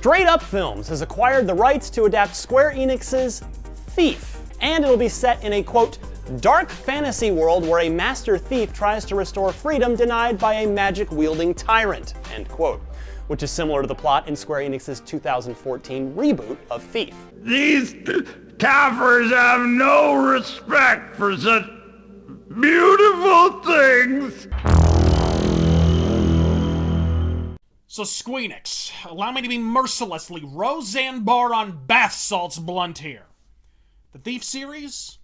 Straight Up Films has acquired the rights to adapt Square Enix's Thief, and it'll be set in a, quote, dark fantasy world where a master thief tries to restore freedom denied by a magic-wielding tyrant, end quote, which is similar to the plot in Square Enix's 2014 reboot of Thief. These kafirs have no respect for such beautiful things. So Squeenix, allow me to be mercilessly Roseanne Barr on bath salts blunt here. The Thief series?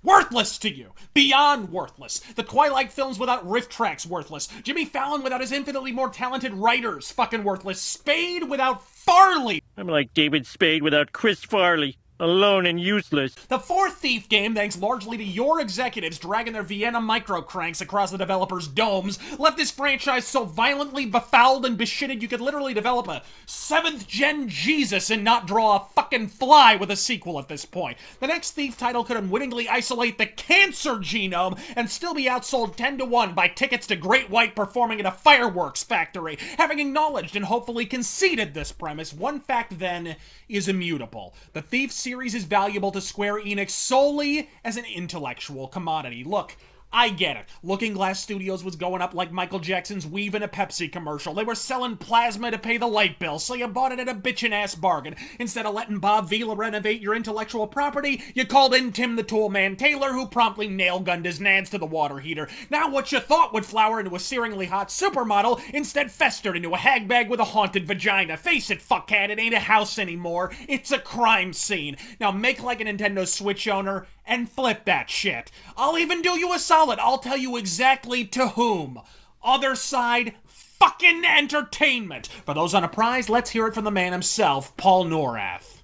Worthless to you! Beyond worthless! The Twilight films without riff tracks worthless! Jimmy Fallon without his infinitely more talented writers fucking worthless! Spade without Farley! I'm like David Spade without Chris Farley. Alone and useless. The fourth Thief game, thanks largely to your executives dragging their Vienna micro cranks across the developers' domes, left this franchise so violently befouled and beshitted you could literally develop a 7th-gen Jesus and not draw a fucking fly with a sequel at this point. The next Thief title could unwittingly isolate the cancer genome and still be outsold 10-1 by tickets to Great White performing at a fireworks factory. Having acknowledged and hopefully conceded this premise, one fact then is immutable. The Thief series is valuable to Square Enix solely as an intellectual commodity. Look, I get it. Looking Glass Studios was going up like Michael Jackson's weave in a Pepsi commercial. They were selling plasma to pay the light bill, so you bought it at a bitchin'-ass bargain. Instead of letting Bob Vila renovate your intellectual property, you called in Tim the Toolman Taylor, who promptly nail-gunned his nads to the water heater. Now what you thought would flower into a searingly hot supermodel instead festered into a hag bag with a haunted vagina. Face it, fuckhead, it ain't a house anymore. It's a crime scene. Now make like a Nintendo Switch owner and flip that shit. I'll even do you a solid. I'll tell you exactly to whom. Other Side fucking entertainment. For those unaprised, let's hear it from the man himself, Paul Neurath.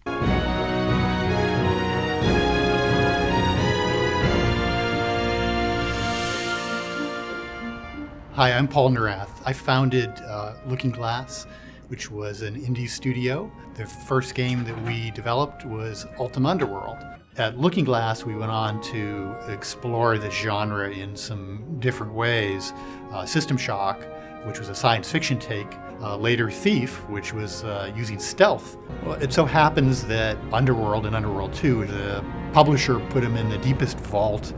Hi, I'm Paul Neurath. I founded Looking Glass, which was an indie studio. The first game that we developed was Ultima Underworld. At Looking Glass, we went on to explore the genre in some different ways. System Shock, which was a science fiction take. Later Thief, which was using stealth. Well, it so happens that Underworld and Underworld 2, the publisher put them in the deepest vault,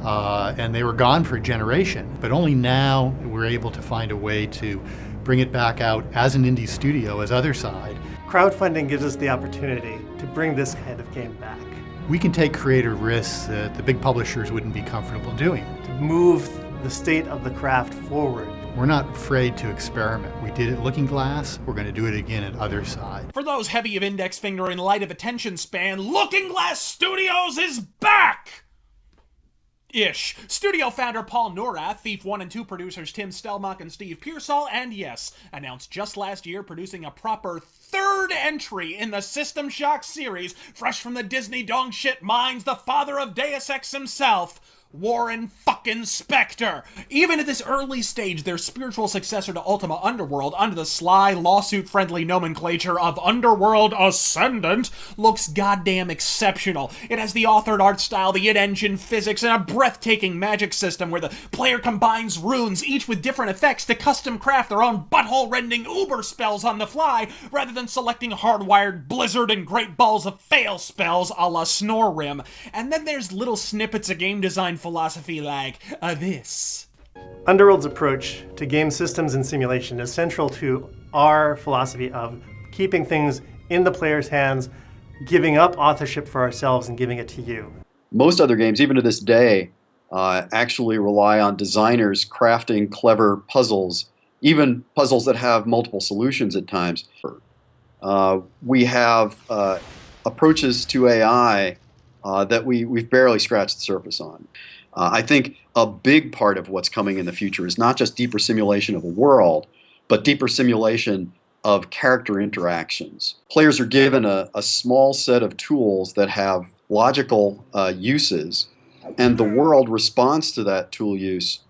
and they were gone for a generation. But only now we're able to find a way to bring it back out as an indie studio, as Other Side. Crowdfunding gives us the opportunity to bring this kind of game back. We can take creative risks that the big publishers wouldn't be comfortable doing. To move the state of the craft forward. We're not afraid to experiment. We did it at Looking Glass, we're going to do it again at Other Side. For those heavy of index finger and light of attention span, Looking Glass Studios is back! Ish. Studio founder Paul Neurath, Thief 1 and 2 producers Tim Stelmach and Steve Pearsall, and yes, announced just last year producing a proper third entry in the System Shock series, fresh from the Disney dong shit minds, the father of Deus Ex himself, Warren fucking Spector. Even at this early stage, their spiritual successor to Ultima Underworld, under the sly, lawsuit-friendly nomenclature of Underworld Ascendant, looks goddamn exceptional. It has the authored art style, the id engine physics, and a breathtaking magic system where the player combines runes, each with different effects, to custom craft their own butthole-rending uber spells on the fly, rather than selecting hardwired blizzard and great balls of fail spells a la Snorim. And then there's little snippets of game design philosophy like this. Underworld's approach to game systems and simulation is central to our philosophy of keeping things in the player's hands, giving up authorship for ourselves and giving it to you. Most other games, even to this day, actually rely on designers crafting clever puzzles, even puzzles that have multiple solutions at times. We have approaches to AI that we've barely scratched the surface on. I think a big part of what's coming in the future is not just deeper simulation of a world, but deeper simulation of character interactions. Players are given a small set of tools that have logical uses, and the world responds to that tool use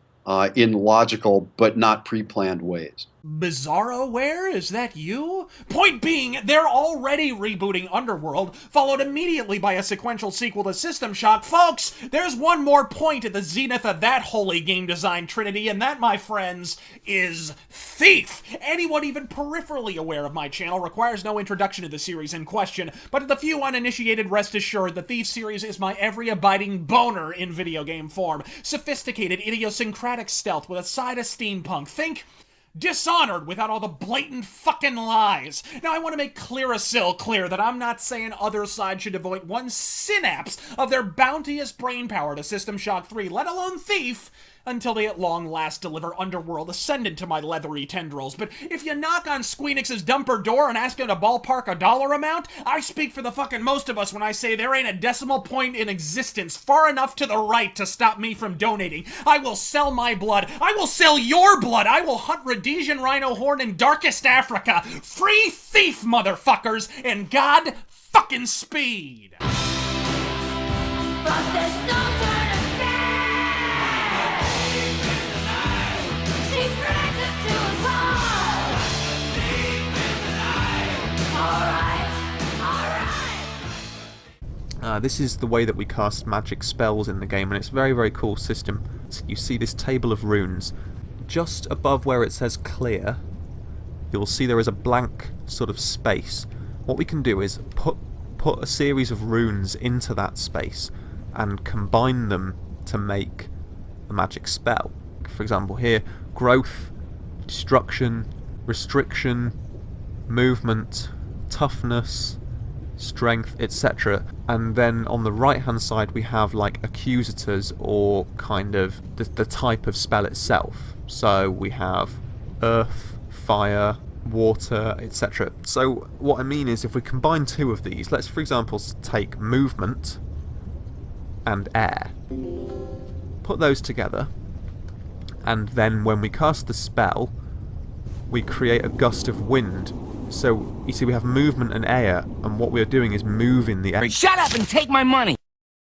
in logical but not pre-planned ways. Bizarroware, is that you? Point being, they're already rebooting Underworld, followed immediately by a sequential sequel to System Shock. Folks, there's one more point at the zenith of that holy game design trinity, and that, my friends, is Thief. Anyone even peripherally aware of my channel requires no introduction to the series in question, but to the few uninitiated, rest assured the Thief series is my every abiding boner in video game form. Sophisticated, idiosyncratic stealth with a side of steampunk. Think Dishonored without all the blatant fucking lies. Now, I want to make clear that I'm not saying other side should devote one synapse of their bounteous brainpower to System Shock 3, let alone Thief, until they at long last deliver Underworld Ascendant to my leathery tendrils. But if you knock on Squeenix's dumper door and ask him to ballpark a dollar amount, I speak for the fucking most of us when I say there ain't a decimal point in existence far enough to the right to stop me from donating. I will sell my blood. I will sell your blood. I will hunt Rhodesian rhino horn in darkest Africa. Free Thief, motherfuckers, and God fucking speed. But there's no turning back. She brings it to us all. All right. This is the way that we cast magic spells in the game, and it's a very, very cool system. You see this table of runes. Just above where it says clear, you'll see there is a blank sort of space. What we can do is put a series of runes into that space and combine them to make a magic spell. For example here, growth, destruction, restriction, movement, toughness, strength, etc. And then on the right hand side we have like accusators, or kind of the type of spell itself. So we have earth, fire, water, etc. So what I mean is, if we combine two of these, let's for example take movement and air, put those together, and then when we cast the spell we create a gust of wind. So you see we have movement and air, and what we're doing is moving the air. Shut up and take my money!